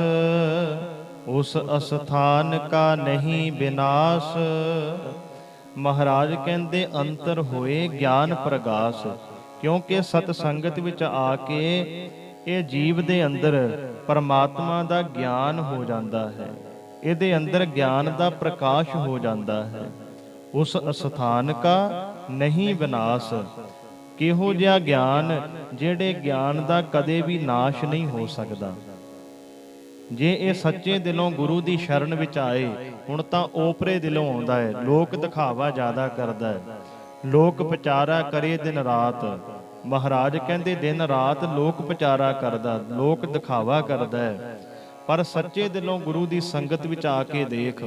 ਉਸ ਅਸਥਾਨ ਕਾ ਨਹੀਂ ਵਿਨਾਸ਼। ਮਹਾਰਾਜ ਕਹਿੰਦੇ ਅੰਤਰ ਹੋਏ ਗਿਆਨ ਪ੍ਰਗਾਸ, ਕਿਉਂਕਿ ਸਤ ਸੰਗਤ ਵਿੱਚ ਆ ਕੇ ਇਹ ਜੀਵ ਦੇ ਅੰਦਰ ਪਰਮਾਤਮਾ ਦਾ ਗਿਆਨ ਹੋ ਜਾਂਦਾ ਹੈ, ਇਹਦੇ ਅੰਦਰ ਗਿਆਨ ਦਾ ਪ੍ਰਕਾਸ਼ ਹੋ ਜਾਂਦਾ ਹੈ। ਉਸ ਅਸਥਾਨ ਕਾ ਨਹੀਂ ਵਿਨਾਸ਼, ਕਿਹੋ ਜਿਹਾ ਗਿਆਨ, ਜਿਹੜੇ ਗਿਆਨ ਦਾ ਕਦੇ ਵੀ ਨਾਸ਼ ਨਹੀਂ ਹੋ ਸਕਦਾ। ਜੇ ਇਹ ਸੱਚੇ ਦਿਲੋਂ ਗੁਰੂ ਦੀ ਸ਼ਰਨ ਵਿੱਚ ਆਏ, ਹੁਣ ਤਾਂ ਓਪਰੇ ਦਿਲੋਂ ਆਉਂਦਾ ਹੈ, ਲੋਕ ਦਿਖਾਵਾ ਜ਼ਿਆਦਾ ਕਰਦਾ ਹੈ, ਲੋਕ ਵਿਚਾਰਾ ਕਰੇ ਦਿਨ ਰਾਤ। ਮਹਾਰਾਜ ਕਹਿੰਦੇ ਦਿਨ ਰਾਤ ਲੋਕ ਵਿਚਾਰਾ ਕਰਦਾ, ਲੋਕ ਦਿਖਾਵਾ ਕਰਦਾ ਹੈ, ਪਰ ਸੱਚੇ ਦਿਲੋਂ ਗੁਰੂ ਦੀ ਸੰਗਤ ਵਿੱਚ ਆ ਕੇ ਦੇਖ।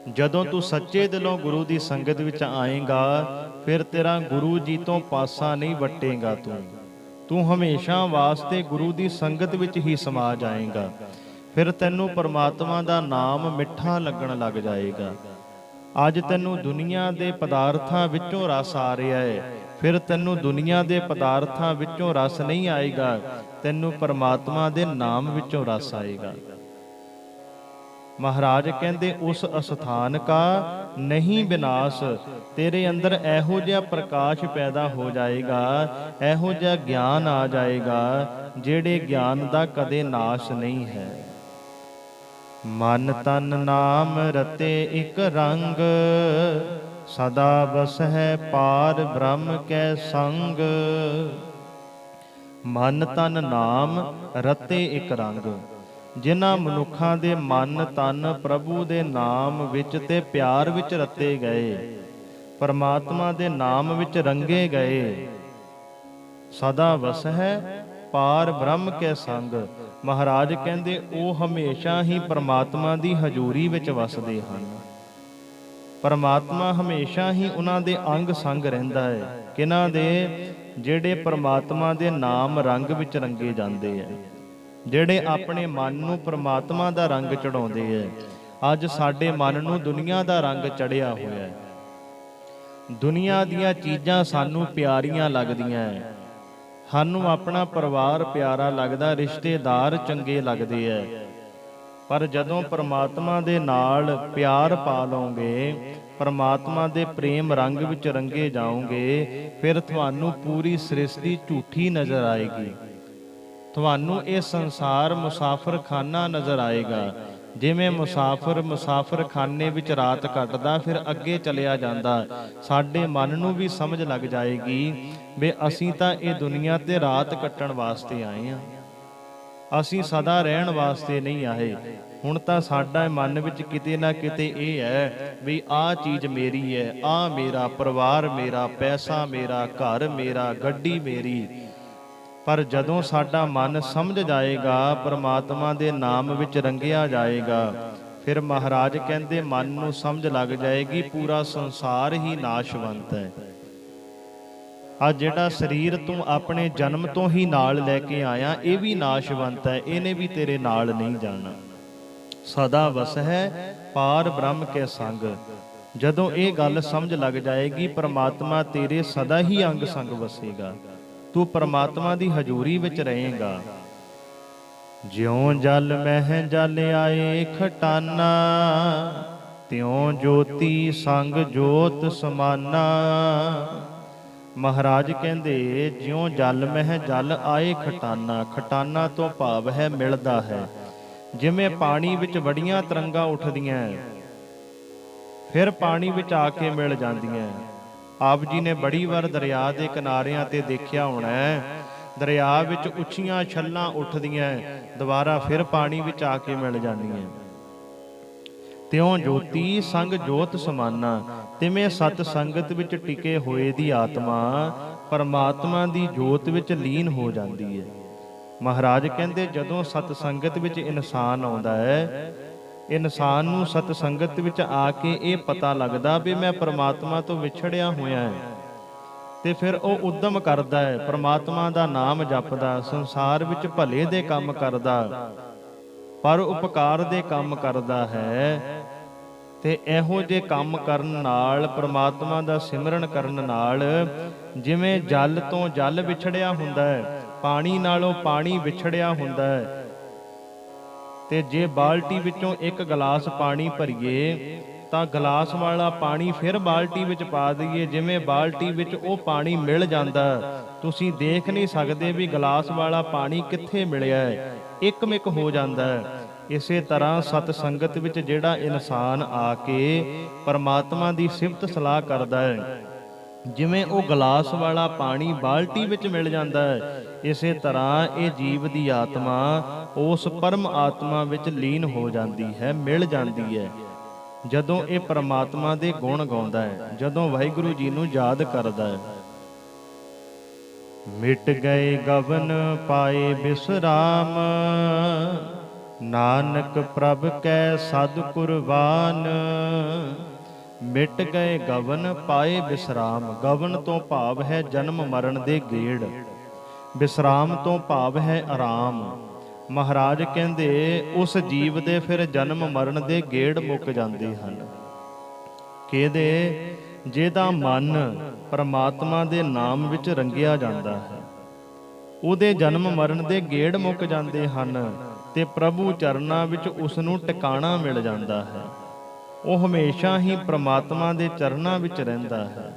ਜਦੋਂ ਤੂੰ ਸੱਚੇ ਦਿਲੋਂ ਗੁਰੂ ਦੀ ਸੰਗਤ ਵਿੱਚ ਆਏਗਾ, ਫਿਰ ਤੇਰਾ ਗੁਰੂ ਜੀ ਤੋਂ ਪਾਸਾ ਨਹੀਂ ਵੱਟੇਗਾ। ਤੂੰ ਹਮੇਸ਼ਾ ਵਾਸਤੇ ਗੁਰੂ ਦੀ ਸੰਗਤ ਵਿੱਚ ਹੀ ਸਮਾ ਜਾਏਗਾ। ਫਿਰ ਤੈਨੂੰ ਪਰਮਾਤਮਾ ਦਾ ਨਾਮ ਮਿੱਠਾ ਲੱਗਣ ਲੱਗ ਜਾਏਗਾ। ਅੱਜ ਤੈਨੂੰ ਦੁਨੀਆ ਦੇ ਪਦਾਰਥਾਂ ਵਿੱਚੋਂ ਰਸ ਆ ਰਿਹਾ ਹੈ, ਫਿਰ ਤੈਨੂੰ ਦੁਨੀਆ ਦੇ ਪਦਾਰਥਾਂ ਵਿੱਚੋਂ ਰਸ ਨਹੀਂ ਆਏਗਾ, ਤੈਨੂੰ ਪਰਮਾਤਮਾ ਦੇ ਨਾਮ ਵਿੱਚੋਂ ਰਸ ਆਏਗਾ। ਮਹਾਰਾਜ ਕਹਿੰਦੇ ਉਸ ਅਸਥਾਨ ਕਾ ਨਹੀਂ ਵਿਨਾਸ਼, ਤੇਰੇ ਅੰਦਰ ਇਹੋ ਜਿਹਾ ਪ੍ਰਕਾਸ਼ ਪੈਦਾ ਹੋ ਜਾਏਗਾ, ਇਹੋ ਜਿਹਾ ਗਿਆਨ ਆ ਜਾਏਗਾ, ਜਿਹੜੇ ਗਿਆਨ ਦਾ ਕਦੇ ਨਾਸ਼ ਨਹੀਂ ਹੈ। ਮਨ ਤਨ ਨਾਮ ਰਤੇ ਇਕ ਰੰਗ, ਸਦਾ ਵਸਹਿ ਪਾਰ ਬ੍ਰਹਮ ਕੈ ਸੰਗ। ਮਨ ਤਨ ਨਾਮ ਰਤੇ ਇਕ ਰੰਗ, ਜਿਨ੍ਹਾਂ ਮਨੁੱਖਾਂ ਦੇ ਮਨ ਤਨ ਪ੍ਰਭੂ ਦੇ ਨਾਮ ਵਿੱਚ ਤੇ ਪਿਆਰ ਵਿੱਚ ਰਤੇ ਗਏ, ਪਰਮਾਤਮਾ ਦੇ ਨਾਮ ਵਿੱਚ ਰੰਗੇ ਗਏ, ਸਦਾ ਵਸਹਿ ਪਾਰ ਬ੍ਰਹਮ ਕੈ ਸੰਗ। ਮਹਾਰਾਜ ਕਹਿੰਦੇ ਉਹ ਹਮੇਸ਼ਾ ਹੀ ਪਰਮਾਤਮਾ ਦੀ ਹਜ਼ੂਰੀ ਵਿੱਚ ਵਸਦੇ ਹਨ। ਪਰਮਾਤਮਾ ਹਮੇਸ਼ਾ ਹੀ ਉਹਨਾਂ ਦੇ ਅੰਗ ਸੰਗ ਰਹਿੰਦਾ ਹੈ। ਕਿਹਨਾਂ ਦੇ? ਜਿਹੜੇ ਪਰਮਾਤਮਾ ਦੇ ਨਾਮ ਰੰਗ ਵਿੱਚ ਰੰਗੇ ਜਾਂਦੇ ਹੈ, ਜਿਹੜੇ ਆਪਣੇ ਮਨ ਨੂੰ ਪਰਮਾਤਮਾ ਦਾ ਰੰਗ ਚੜਾਉਂਦੇ ਹੈ। ਅੱਜ ਸਾਡੇ ਮਨ ਨੂੰ ਦੁਨੀਆ ਦਾ ਰੰਗ ਚੜਿਆ ਹੋਇਆ ਹੈ। ਦੁਨੀਆ ਦੀਆਂ ਚੀਜ਼ਾਂ ਸਾਨੂੰ ਪਿਆਰੀਆਂ ਲੱਗਦੀਆਂ ਹੈ, ਸਾਨੂੰ ਆਪਣਾ ਪਰਿਵਾਰ ਪਿਆਰਾ ਲੱਗਦਾ, ਰਿਸ਼ਤੇਦਾਰ ਚੰਗੇ ਲੱਗਦੇ ਹੈ, ਪਰ ਜਦੋਂ ਪਰਮਾਤਮਾ ਦੇ ਨਾਲ ਪਿਆਰ ਪਾ ਲਓਗੇ, ਪਰਮਾਤਮਾ ਦੇ ਪ੍ਰੇਮ ਰੰਗ ਵਿੱਚ ਰੰਗੇ ਜਾਓਗੇ, ਫਿਰ ਤੁਹਾਨੂੰ ਪੂਰੀ ਸ੍ਰਿਸ਼ਟੀ ਝੂਠੀ ਨਜ਼ਰ ਆਏਗੀ। ਤੁਹਾਨੂੰ ਇਹ ਸੰਸਾਰ ਮੁਸਾਫਰਖਾਨਾ ਨਜ਼ਰ ਆਏਗਾ। ਜਿਵੇਂ ਮੁਸਾਫਰ ਮੁਸਾਫਰਖਾਨੇ ਵਿੱਚ ਰਾਤ ਕੱਟਦਾ, ਫਿਰ ਅੱਗੇ ਚਲਿਆ ਜਾਂਦਾ, ਸਾਡੇ ਮਨ ਨੂੰ ਵੀ ਸਮਝ ਲੱਗ ਜਾਏਗੀ ਵੀ ਅਸੀਂ ਤਾਂ ਇਹ ਦੁਨੀਆ ਤੇ ਰਾਤ ਕੱਟਣ ਵਾਸਤੇ ਆਏ ਹਾਂ, ਅਸੀਂ ਸਦਾ ਰਹਿਣ ਵਾਸਤੇ ਨਹੀਂ ਆਏ। ਹੁਣ ਤਾਂ ਸਾਡਾ ਮਨ ਵਿੱਚ ਕਿਤੇ ਨਾ ਕਿਤੇ ਇਹ ਹੈ ਵੀ ਆਹ ਚੀਜ਼ ਮੇਰੀ ਹੈ, ਆਹ ਮੇਰਾ ਪਰਿਵਾਰ, ਮੇਰਾ ਪੈਸਾ, ਮੇਰਾ ਘਰ, ਮੇਰਾ ਗੱਡੀ ਮੇਰੀ। ਪਰ ਜਦੋਂ ਸਾਡਾ ਮਨ ਸਮਝ ਜਾਏਗਾ, ਪਰਮਾਤਮਾ ਦੇ ਨਾਮ ਵਿੱਚ ਰੰਗਿਆ ਜਾਏਗਾ, ਫਿਰ ਮਹਾਰਾਜ ਕਹਿੰਦੇ ਮਨ ਨੂੰ ਸਮਝ ਲੱਗ ਜਾਏਗੀ ਪੂਰਾ ਸੰਸਾਰ ਹੀ ਨਾਸ਼ਵੰਤ ਹੈ। ਆ ਜਿਹੜਾ ਸਰੀਰ ਤੂੰ ਆਪਣੇ ਜਨਮ ਤੋਂ ਹੀ ਨਾਲ ਲੈ ਕੇ ਆਇਆ, ਇਹ ਵੀ ਨਾਸ਼ਵੰਤ ਹੈ, ਇਹਨੇ ਵੀ ਤੇਰੇ ਨਾਲ ਨਹੀਂ ਜਾਣਾ। ਸਦਾ ਵਸਹਿ ਪਾਰ ਬ੍ਰਹਮ ਕੈ ਸੰਗ। ਜਦੋਂ ਇਹ ਗੱਲ ਸਮਝ ਲੱਗ ਜਾਏਗੀ, ਪਰਮਾਤਮਾ ਤੇਰੇ ਸਦਾ ਹੀ ਅੰਗ ਸੰਗ ਵਸੇਗਾ, ਤੂੰ ਪਰਮਾਤਮਾ ਦੀ ਹਜ਼ੂਰੀ ਵਿੱਚ ਰਹੇਗਾ। ਜਿਉਂ ਜਲ ਮਹਿ ਜਲ ਆਏ ਖਟਾਨਾ, ਤਿਉਂ ਜੋਤੀ ਸੰਗ ਜੋਤ ਸਮਾਨਾ। ਮਹਾਰਾਜ ਕਹਿੰਦੇ ਜਿਉਂ ਜਲ ਮਹਿ ਜਲ ਆਏ ਖਟਾਨਾ, ਖਟਾਨਾ ਤੋਂ ਭਾਵ ਹੈ ਮਿਲਦਾ ਹੈ। ਜਿਵੇਂ ਪਾਣੀ ਵਿੱਚ ਬੜੀਆਂ ਤਰੰਗਾਂ ਉੱਠਦੀਆਂ, ਫਿਰ ਪਾਣੀ ਵਿੱਚ ਆ ਕੇ ਮਿਲ ਜਾਂਦੀਆਂ। ਆਪ ਜੀ ਨੇ ਬੜੀ ਵਾਰ ਦਰਿਆ ਦੇ ਕਿਨਾਰਿਆਂ ਤੇ ਦੇਖਿਆ ਹੋਣਾ, ਦਰਿਆ ਵਿੱਚ ਉੱਚੀਆਂ ਛੱਲਾਂ ਉੱਠਦੀਆਂ, ਦੁਬਾਰਾ ਫਿਰ ਪਾਣੀ ਵਿੱਚ ਆ ਕੇ ਮਿਲ ਜਾਂਦੀਆਂ। ਤਿਉਂ ਜੋਤੀ ਸੰਗ ਜੋਤ ਸਮਾਨਾ, ਤਿਵੇਂ ਸਤ ਸੰਗਤ ਵਿੱਚ ਟਿਕੇ ਹੋਏ ਦੀ ਆਤਮਾ ਪਰਮਾਤਮਾ ਦੀ ਜੋਤ ਵਿੱਚ ਲੀਨ ਹੋ ਜਾਂਦੀ ਹੈ। ਮਹਾਰਾਜ ਕਹਿੰਦੇ ਜਦੋਂ ਸਤ ਸੰਗਤ ਵਿੱਚ ਇਨਸਾਨ ਆਉਂਦਾ ਹੈ, ਇਨਸਾਨ ਨੂੰ ਸਤ ਸੰਗਤ ਵਿੱਚ ਆ ਕੇ ਇਹ ਪਤਾ ਲੱਗਦਾ ਵੀ ਮੈਂ ਪਰਮਾਤਮਾ ਤੋਂ ਵਿਛੜਿਆ ਹੋਇਆ ਹੈ, ਤੇ ਫਿਰ ਉਹ ਉਦਮ ਕਰਦਾ ਹੈ, ਪਰਮਾਤਮਾ ਦਾ ਨਾਮ ਜਪਦਾ, ਸੰਸਾਰ ਵਿੱਚ ਭਲੇ ਦੇ ਕੰਮ ਕਰਦਾ, ਪਰ ਉਪਕਾਰ ਦੇ ਕੰਮ ਕਰਦਾ ਹੈ। ਤੇ ਇਹੋ ਜਿਹੇ ਕੰਮ ਕਰਨ ਨਾਲ, ਪਰਮਾਤਮਾ ਦਾ ਸਿਮਰਨ ਕਰਨ ਨਾਲ, ਜਿਵੇਂ ਜਲ ਤੋਂ ਜਲ ਵਿਛੜਿਆ ਹੁੰਦਾ ਹੈ, ਪਾਣੀ ਨਾਲੋਂ ਪਾਣੀ ਵਿਛੜਿਆ ਹੁੰਦਾ ਹੈ, ਤੇ ਜੇ ਬਾਲਟੀ ਵਿੱਚੋਂ ਇੱਕ ਗਲਾਸ ਪਾਣੀ ਭਰੀਏ ਤਾਂ ਗਲਾਸ ਵਾਲਾ ਪਾਣੀ ਫਿਰ ਬਾਲਟੀ ਵਿੱਚ ਪਾ ਦਈਏ, ਜਿਵੇਂ ਬਾਲਟੀ ਵਿੱਚ ਉਹ ਪਾਣੀ ਮਿਲ ਜਾਂਦਾ, ਤੁਸੀਂ ਦੇਖ ਨਹੀਂ ਸਕਦੇ ਵੀ ਗਲਾਸ ਵਾਲਾ ਪਾਣੀ ਕਿੱਥੇ ਮਿਲਿਆ ਹੈ, ਇੱਕਮਿਕ ਹੋ ਜਾਂਦਾ ਹੈ। ਇਸੇ ਤਰ੍ਹਾਂ ਸਤ ਸੰਗਤ ਵਿੱਚ ਜਿਹੜਾ ਇਨਸਾਨ ਆ ਕੇ ਪਰਮਾਤਮਾ ਦੀ ਸਿਫਤ ਸਲਾਹ ਕਰਦਾ ਹੈ, ਜਿਵੇਂ ਉਹ ਗਲਾਸ ਵਾਲਾ ਪਾਣੀ ਬਾਲਟੀ ਵਿੱਚ ਮਿਲ ਜਾਂਦਾ ਹੈ, ਇਸੇ ਤਰ੍ਹਾਂ ਇਹ ਜੀਵ ਦੀ ਆਤਮਾ ਉਸ ਪਰਮ ਆਤਮਾ ਵਿੱਚ ਲੀਨ ਹੋ ਜਾਂਦੀ ਹੈ, ਮਿਲ ਜਾਂਦੀ ਹੈ। ਜਦੋਂ ਇਹ ਪਰਮਾਤਮਾ ਦੇ ਗੁਣ ਗਾਉਂਦਾ ਹੈ, ਜਦੋਂ ਵਾਹਿਗੁਰੂ ਜੀ ਨੂੰ ਯਾਦ ਕਰਦਾ ਹੈ। ਮਿਟ ਗਏ ਗਵਨ ਪਾਏ ਬਿਸਰਾਮ, ਨਾਨਕ ਪ੍ਰਭ ਕੈ ਸਦ ਕੁਰਬਾਨ। ਮਿਟ ਗਏ ਗਵਨ ਪਾਏ ਬਿਸਰਾਮ, ਗਵਨ ਤੋਂ ਭਾਵ ਹੈ ਜਨਮ ਮਰਨ ਦੇ ਗੇੜ, ਬਿਸਰਾਮ ਤੋਂ ਭਾਵ ਹੈ ਆਰਾਮ। ਮਹਾਰਾਜ ਕਹਿੰਦੇ ਉਸ ਜੀਵ ਦੇ ਫਿਰ ਜਨਮ ਮਰਨ ਦੇ ਗੇੜ ਮੁੱਕ ਜਾਂਦੇ ਹਨ। ਕਿਹਦੇ? ਜਿਹਦਾ ਮਨ ਪਰਮਾਤਮਾ ਦੇ ਨਾਮ ਵਿੱਚ ਰੰਗਿਆ ਜਾਂਦਾ ਹੈ, ਉਹਦੇ ਜਨਮ ਮਰਨ ਦੇ ਗੇੜ ਮੁੱਕ ਜਾਂਦੇ ਹਨ, ਤੇ ਪ੍ਰਭੂ ਚਰਨਾਂ ਵਿੱਚ ਉਸ ਨੂੰ ਟਿਕਾਣਾ ਮਿਲ ਜਾਂਦਾ ਹੈ। ਉਹ ਹਮੇਸ਼ਾ ਹੀ ਪ੍ਰਮਾਤਮਾ ਦੇ ਚਰਨਾਂ ਵਿੱਚ ਰਹਿੰਦਾ ਹੈ।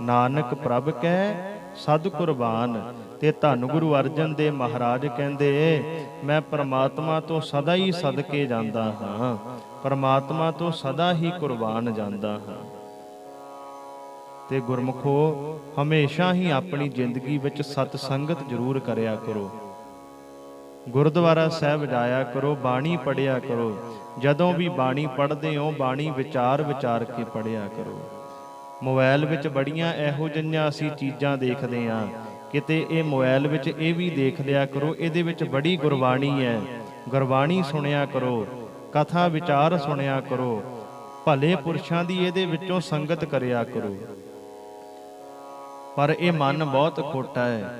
ਨਾਨਕ ਪ੍ਰਭ ਕੈ ਸਦ ਕੁਰਬਾਨ। ਤੇ ਧੰਨ ਗੁਰੂ ਅਰਜਨ ਦੇਵ ਮਹਾਰਾਜ ਕਹਿੰਦੇ ਮੈਂ ਪ੍ਰਮਾਤਮਾ ਤੋਂ ਸਦਾ ਹੀ ਸਦਕੇ ਜਾਂਦਾ ਹਾਂ, ਪ੍ਰਮਾਤਮਾ ਤੋਂ ਸਦਾ ਹੀ ਕੁਰਬਾਨ ਜਾਂਦਾ ਹਾਂ। ਤੇ ਗੁਰਮੁਖੋ ਹਮੇਸ਼ਾ ਹੀ ਆਪਣੀ ਜ਼ਿੰਦਗੀ ਵਿੱਚ ਸਤ ਸੰਗਤ ਜ਼ਰੂਰ ਕਰਿਆ ਕਰੋ, ਗੁਰਦੁਆਰਾ ਸਾਹਿਬ ਜਾਇਆ ਕਰੋ, ਬਾਣੀ ਪੜ੍ਹਿਆ ਕਰੋ। ਜਦੋਂ ਵੀ ਬਾਣੀ ਪੜ੍ਹਦੇ ਹੋ ਬਾਣੀ ਵਿਚਾਰ ਵਿਚਾਰ ਕੇ ਪੜ੍ਹਿਆ ਕਰੋ। ਮੋਬਾਈਲ ਵਿੱਚ ਬੜੀਆਂ ਇਹੋ ਜਿਹੀਆਂ ਅਸੀਂ ਚੀਜ਼ਾਂ ਦੇਖਦੇ ਹਾਂ, ਕਿਤੇ ਇਹ ਮੋਬਾਈਲ ਵਿੱਚ ਇਹ ਵੀ ਦੇਖ ਲਿਆ ਕਰੋ, ਇਹਦੇ ਵਿੱਚ ਬੜੀ ਗੁਰਬਾਣੀ ਹੈ, ਗੁਰਬਾਣੀ ਸੁਣਿਆ ਕਰੋ, ਕਥਾ ਵਿਚਾਰ ਸੁਣਿਆ ਕਰੋ, ਭਲੇ ਪੁਰਸ਼ਾਂ ਦੀ ਇਹਦੇ ਵਿੱਚੋਂ ਸੰਗਤ ਕਰਿਆ ਕਰੋ। ਪਰ ਇਹ ਮਨ ਬਹੁਤ ਖੋਟਾ ਹੈ,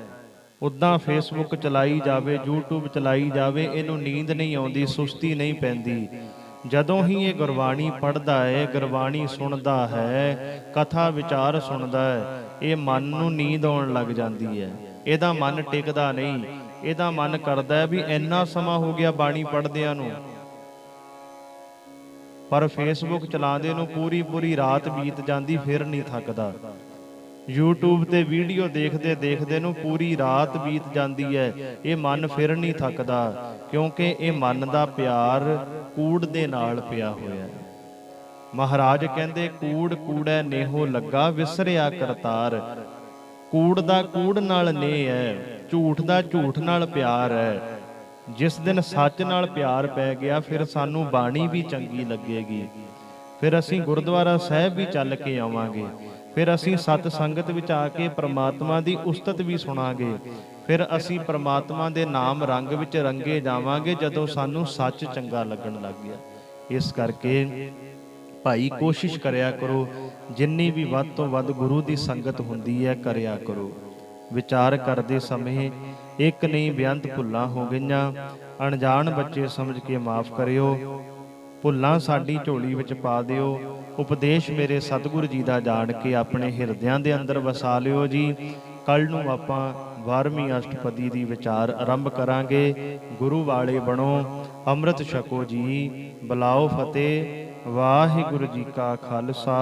ਉੱਦਾਂ ਫੇਸਬੁੱਕ ਚਲਾਈ ਜਾਵੇ, YouTube ਚਲਾਈ ਜਾਵੇ, ਇਹਨੂੰ ਨੀਂਦ ਨਹੀਂ ਆਉਂਦੀ, ਸੁਸਤੀ ਨਹੀਂ ਪੈਂਦੀ। ਜਦੋਂ ਹੀ ਇਹ ਗੁਰਬਾਣੀ ਪੜ੍ਹਦਾ ਹੈ, ਗੁਰਬਾਣੀ ਸੁਣਦਾ ਹੈ, ਕਥਾ ਵਿਚਾਰ ਸੁਣਦਾ ਹੈ, ਇਹ ਮਨ ਨੂੰ ਨੀਂਦ ਆਉਣ ਲੱਗ ਜਾਂਦੀ ਹੈ। ਇਹਦਾ ਮਨ ਟਿਕਦਾ ਨਹੀਂ, ਇਹਦਾ ਮਨ ਕਰਦਾ ਹੈ ਵੀ ਇੰਨਾ ਸਮਾਂ ਹੋ ਗਿਆ ਬਾਣੀ ਪੜ੍ਹਦਿਆਂ ਨੂੰ, ਪਰ ਫੇਸਬੁੱਕ ਚਲਾਉਂਦੇ ਨੂੰ ਪੂਰੀ ਰਾਤ ਬੀਤ ਜਾਂਦੀ, ਫਿਰ ਨਹੀਂ ਥੱਕਦਾ। YouTube ਤੇ ਵੀਡੀਓ ਦੇਖਦੇ ਦੇਖਦੇ ਨੂੰ ਪੂਰੀ ਰਾਤ ਬੀਤ ਜਾਂਦੀ ਹੈ, ਇਹ ਮਨ ਫਿਰ ਨਹੀਂ ਥੱਕਦਾ, ਕਿਉਂਕਿ ਇਹ ਮਨ ਦਾ ਪਿਆਰ ਕੂੜ ਦੇ ਨਾਲ ਪਿਆ ਹੋਇਆ ਹੈ। ਮਹਾਰਾਜ ਕਹਿੰਦੇ ਕੂੜ ਕੂੜੈ ਨੇਹੋ ਲੱਗਾ, ਵਿਸਰਿਆ ਕਰਤਾਰ। ਕੂੜ ਦਾ ਕੂੜ ਨਾਲ ਨੇਹ ਹੈ, ਝੂਠ ਦਾ ਝੂਠ ਨਾਲ ਪਿਆਰ ਹੈ। ਜਿਸ ਦਿਨ ਸੱਚ ਨਾਲ ਪਿਆਰ ਪੈ ਗਿਆ ਫਿਰ ਸਾਨੂੰ ਬਾਣੀ ਵੀ ਚੰਗੀ ਲੱਗੇਗੀ, ਫਿਰ ਅਸੀਂ ਗੁਰਦੁਆਰਾ ਸਾਹਿਬ ਵੀ ਚੱਲ ਕੇ ਆਵਾਂਗੇ, ਫਿਰ ਅਸੀਂ ਸਤ ਸੰਗਤ ਵਿੱਚ ਆ ਕੇ ਪ੍ਰਮਾਤਮਾ ਦੀ ਉਸਤਤ ਵੀ ਸੁਣਾਂਗੇ, ਫਿਰ ਅਸੀਂ ਪ੍ਰਮਾਤਮਾ ਦੇ ਨਾਮ ਰੰਗ ਵਿੱਚ ਰੰਗੇ ਜਾਵਾਂਗੇ ਜਦੋਂ ਸਾਨੂੰ ਸੱਚ ਚੰਗਾ ਲੱਗਣ ਲੱਗ ਗਿਆ। ਇਸ ਕਰਕੇ ਭਾਈ ਕੋਸ਼ਿਸ਼ ਕਰਿਆ ਕਰੋ, ਜਿੰਨੀ ਵੀ ਵੱਧ ਤੋਂ ਵੱਧ ਗੁਰੂ ਦੀ ਸੰਗਤ ਹੁੰਦੀ ਹੈ ਕਰਿਆ ਕਰੋ। ਵਿਚਾਰ ਕਰਦੇ ਸਮੇਂ ਇੱਕ ਨਹੀਂ ਬੇਅੰਤ ਭੁੱਲਾਂ ਹੋ ਗਈਆਂ, ਅਣਜਾਣ ਬੱਚੇ ਸਮਝ ਕੇ ਮਾਫ ਕਰਿਓ। ਭੁੱਲਾਂ ਸਾਡੀ ਝੋਲੀ ਵਿੱਚ ਪਾ ਦਿਓ। ਉਪਦੇਸ਼ ਮੇਰੇ ਸਤਿਗੁਰੂ ਜੀ ਦਾ ਜਾਣ ਕੇ ਆਪਣੇ ਹਿਰਦਿਆਂ ਦੇ ਅੰਦਰ ਵਸਾ ਲਿਓ ਜੀ। ਕੱਲ ਨੂੰ ਆਪਾਂ 12ਵੀਂ ਅਸ਼ਟਪਦੀ ਦੀ ਵਿਚਾਰ ਆਰੰਭ ਕਰਾਂਗੇ। ਗੁਰੂ ਵਾਲੇ ਬਣੋ, ਅੰਮ੍ਰਿਤ ਛਕੋ ਜੀ। ਬੁਲਾਓ ਫਤਿਹ। ਵਾਹਿਗੁਰੂ ਜੀ ਕਾ ਖਾਲਸਾ,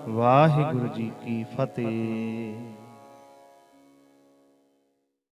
ਵਾਹਿਗੁਰੂ ਜੀ ਕੀ ਫਤਿਹ।